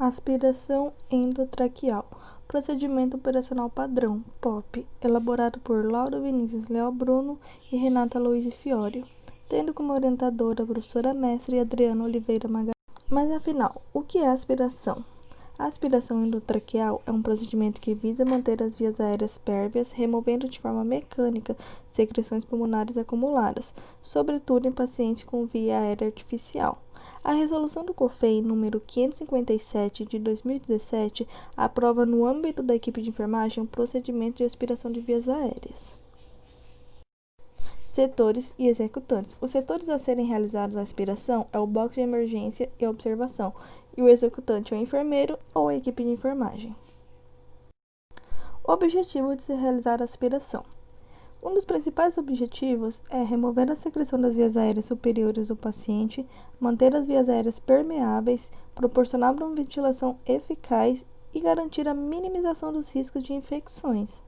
Aspiração endotraqueal. Procedimento operacional padrão, POP, elaborado por Laura Vinícius Leal Bruno e Renata Luiz Fiório, tendo como orientadora a professora mestre Adriana Oliveira Magalhães. Mas afinal, o que é aspiração? A aspiração endotraqueal é um procedimento que visa manter as vias aéreas pérvias, removendo de forma mecânica secreções pulmonares acumuladas, sobretudo em pacientes com via aérea artificial. A resolução do COFEI número 557 de 2017 aprova no âmbito da equipe de enfermagem um procedimento de aspiração de vias aéreas. Setores e executantes. Os setores a serem realizados a aspiração é o box de emergência e observação, e o executante é o enfermeiro ou a equipe de enfermagem. O objetivo de se realizar a aspiração. Um dos principais objetivos é remover a secreção das vias aéreas superiores do paciente, manter as vias aéreas permeáveis, proporcionar uma ventilação eficaz e garantir a minimização dos riscos de infecções.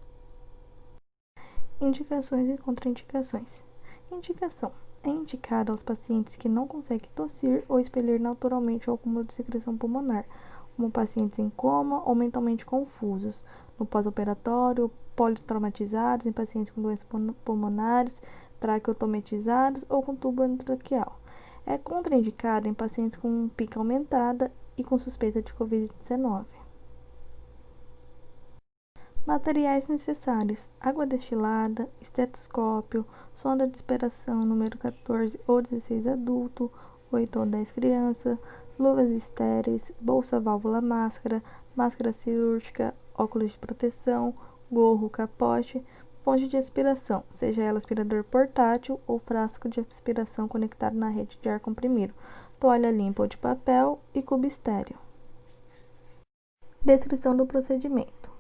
Indicações e contraindicações. Indicação: é indicada aos pacientes que não conseguem tossir ou expelir naturalmente o acúmulo de secreção pulmonar, como pacientes em coma ou mentalmente confusos, no pós-operatório, politraumatizados, em pacientes com doenças pulmonares, traqueotometizados ou com tubo endotraqueal. É contraindicado em pacientes com pica aumentada e com suspeita de Covid-19. Materiais necessários: água destilada, estetoscópio, sonda de aspiração número 14 ou 16 adulto, 8 ou 10 criança, luvas estéreis, bolsa válvula máscara, máscara cirúrgica, óculos de proteção, gorro, capote, fonte de aspiração, seja ela aspirador portátil ou frasco de aspiração conectado na rede de ar comprimido, toalha limpa ou de papel e cubo estéreo. Descrição do procedimento.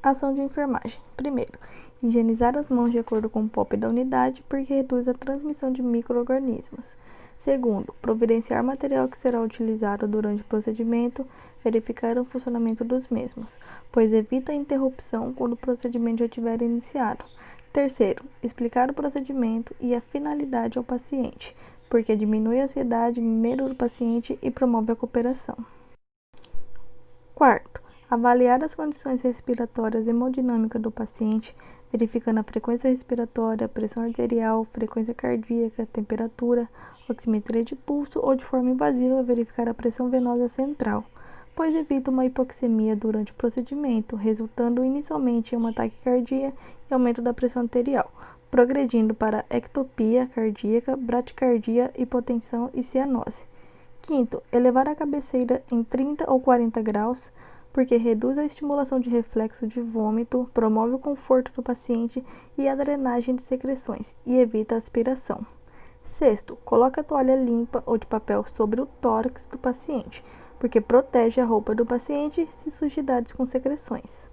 Ação de enfermagem. Primeiro, higienizar as mãos de acordo com o POP da unidade, porque reduz a transmissão de micro-organismos. Segundo, providenciar material que será utilizado durante o procedimento, verificar o funcionamento dos mesmos, pois evita a interrupção quando o procedimento já tiver iniciado. Terceiro, explicar o procedimento e a finalidade ao paciente, porque diminui a ansiedade, medo do paciente e promove a cooperação. Quarto, avaliar as condições respiratórias e hemodinâmica do paciente, verificando a frequência respiratória, pressão arterial, frequência cardíaca, temperatura, oximetria de pulso ou de forma invasiva verificar a pressão venosa central, pois evita uma hipoxemia durante o procedimento, resultando inicialmente em uma taquicardia e aumento da pressão arterial, progredindo para ectopia cardíaca, bradicardia, hipotensão e cianose. Quinto, elevar a cabeceira em 30 ou 40 graus, porque reduz a estimulação de reflexo de vômito, promove o conforto do paciente e a drenagem de secreções e evita a aspiração. Sexto, coloca a toalha limpa ou de papel sobre o tórax do paciente, porque protege a roupa do paciente se sujidades com secreções.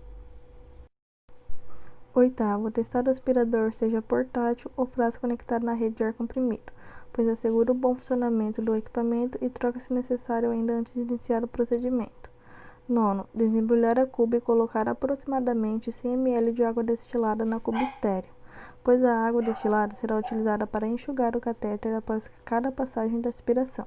Oitavo, testar o aspirador, seja portátil ou frasco conectado na rede de ar comprimido, pois assegura o bom funcionamento do equipamento e troca se necessário ainda antes de iniciar o procedimento. Nono, desembrulhar a cuba e colocar aproximadamente 100 ml de água destilada na cuba estéreo, pois a água destilada será utilizada para enxugar o catéter após cada passagem da aspiração.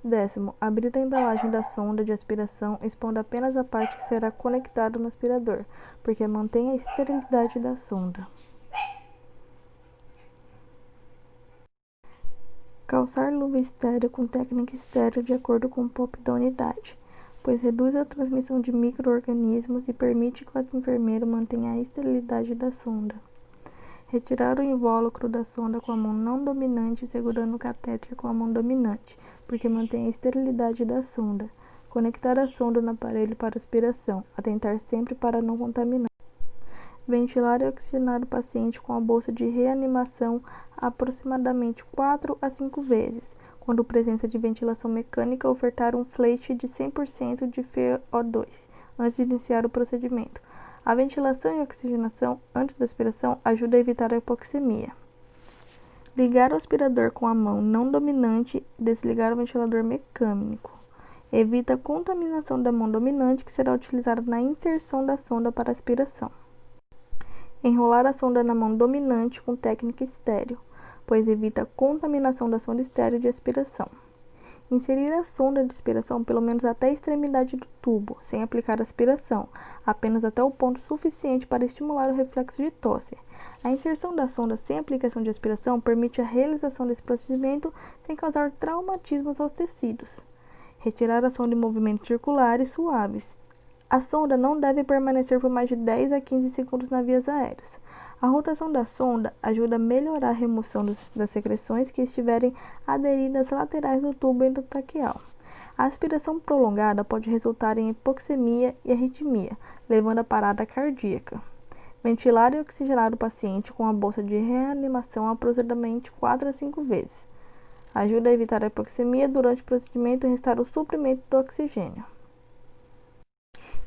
Décimo, abrir a embalagem da sonda de aspiração expondo apenas a parte que será conectada no aspirador, porque mantém a esterilidade da sonda. Calçar luva estéreo com técnica estéreo de acordo com o POP da unidade, pois reduz a transmissão de micro-organismos e permite que o enfermeiro mantenha a esterilidade da sonda. Retirar o invólucro da sonda com a mão não dominante segurando o catéter com a mão dominante, porque mantém a esterilidade da sonda. Conectar a sonda no aparelho para aspiração, atentar sempre para não contaminar. Ventilar e oxigenar o paciente com a bolsa de reanimação aproximadamente 4 a 5 vezes. Quando presença de ventilação mecânica, ofertar um flete de 100% de FO2 antes de iniciar o procedimento. A ventilação e oxigenação antes da aspiração ajuda a evitar a hipoxemia. Ligar o aspirador com a mão não dominante e desligar o ventilador mecânico. Evita a contaminação da mão dominante que será utilizada na inserção da sonda para aspiração. Enrolar a sonda na mão dominante com técnica estéreo, pois evita a contaminação da sonda estéreo de aspiração. Inserir a sonda de aspiração pelo menos até a extremidade do tubo, sem aplicar aspiração, apenas até o ponto suficiente para estimular o reflexo de tosse. A inserção da sonda sem aplicação de aspiração permite a realização desse procedimento sem causar traumatismos aos tecidos. Retirar a sonda em movimentos circulares suaves. A sonda não deve permanecer por mais de 10 a 15 segundos nas vias aéreas. A rotação da sonda ajuda a melhorar a remoção das secreções que estiverem aderidas às laterais do tubo endotraqueal. A aspiração prolongada pode resultar em hipoxemia e arritmia, levando à parada cardíaca. Ventilar e oxigenar o paciente com a bolsa de reanimação aproximadamente 4 a 5 vezes. Ajuda a evitar a hipoxemia durante o procedimento e restaurar o suprimento do oxigênio.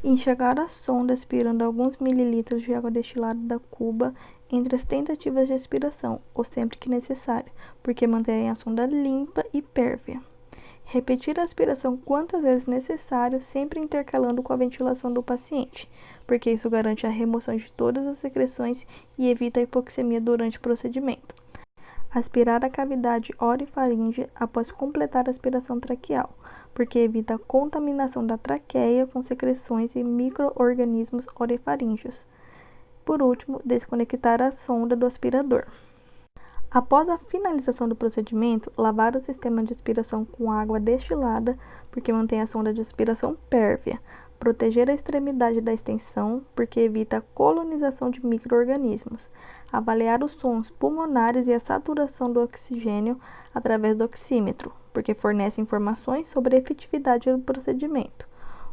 Enxagar a sonda aspirando alguns mililitros de água destilada da cuba entre as tentativas de aspiração, ou sempre que necessário, porque mantém a sonda limpa e pérvia. Repetir a aspiração quantas vezes necessário, sempre intercalando com a ventilação do paciente, porque isso garante a remoção de todas as secreções e evita a hipoxemia durante o procedimento. Aspirar a cavidade orofaríngea após completar a aspiração traqueal, porque evita a contaminação da traqueia com secreções e micro-organismos orofaríngeos. Por último, desconectar a sonda do aspirador. Após a finalização do procedimento, lavar o sistema de aspiração com água destilada, porque mantém a sonda de aspiração pérvia. Proteger a extremidade da extensão, porque evita a colonização de micro-organismos. Avaliar os sons pulmonares e a saturação do oxigênio através do oxímetro, porque fornece informações sobre a efetividade do procedimento.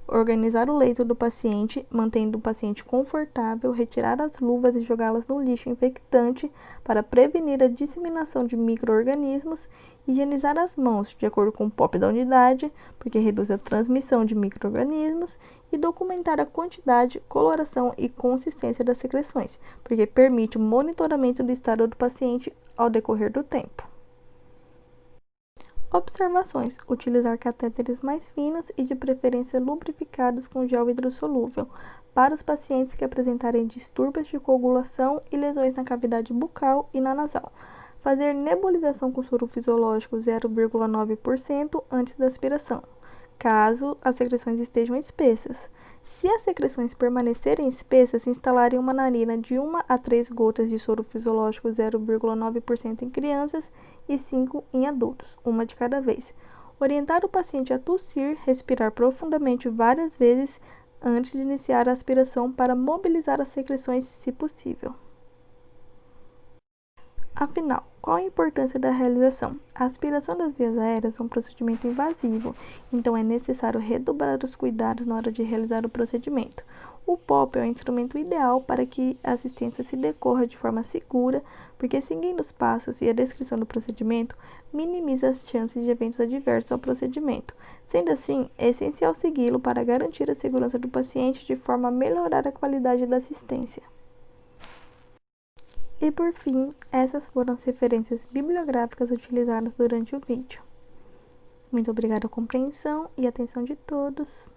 Organizar o leito do paciente, mantendo o paciente confortável, retirar as luvas e jogá-las no lixo infectante para prevenir a disseminação de micro-organismos, higienizar as mãos de acordo com o POP da unidade, porque reduz a transmissão de micro-organismos, e documentar a quantidade, coloração e consistência das secreções, porque permite o monitoramento do estado do paciente ao decorrer do tempo. Observações: utilizar catéteres mais finos e de preferência lubrificados com gel hidrossolúvel para os pacientes que apresentarem distúrbios de coagulação e lesões na cavidade bucal e na nasal. Fazer nebulização com soro fisiológico 0,9% antes da aspiração, caso as secreções estejam espessas. Se as secreções permanecerem espessas, instalar em uma narina de 1 a 3 gotas de soro fisiológico 0,9% em crianças e 5 em adultos, uma de cada vez. Orientar o paciente a tossir, respirar profundamente várias vezes antes de iniciar a aspiração para mobilizar as secreções, se possível. Afinal, qual a importância da realização? A aspiração das vias aéreas é um procedimento invasivo, então é necessário redobrar os cuidados na hora de realizar o procedimento. O POP é o instrumento ideal para que a assistência se decorra de forma segura, porque seguindo os passos e a descrição do procedimento, minimiza as chances de eventos adversos ao procedimento. Sendo assim, é essencial segui-lo para garantir a segurança do paciente de forma a melhorar a qualidade da assistência. E por fim, essas foram as referências bibliográficas utilizadas durante o vídeo. Muito obrigada pela compreensão e atenção de todos.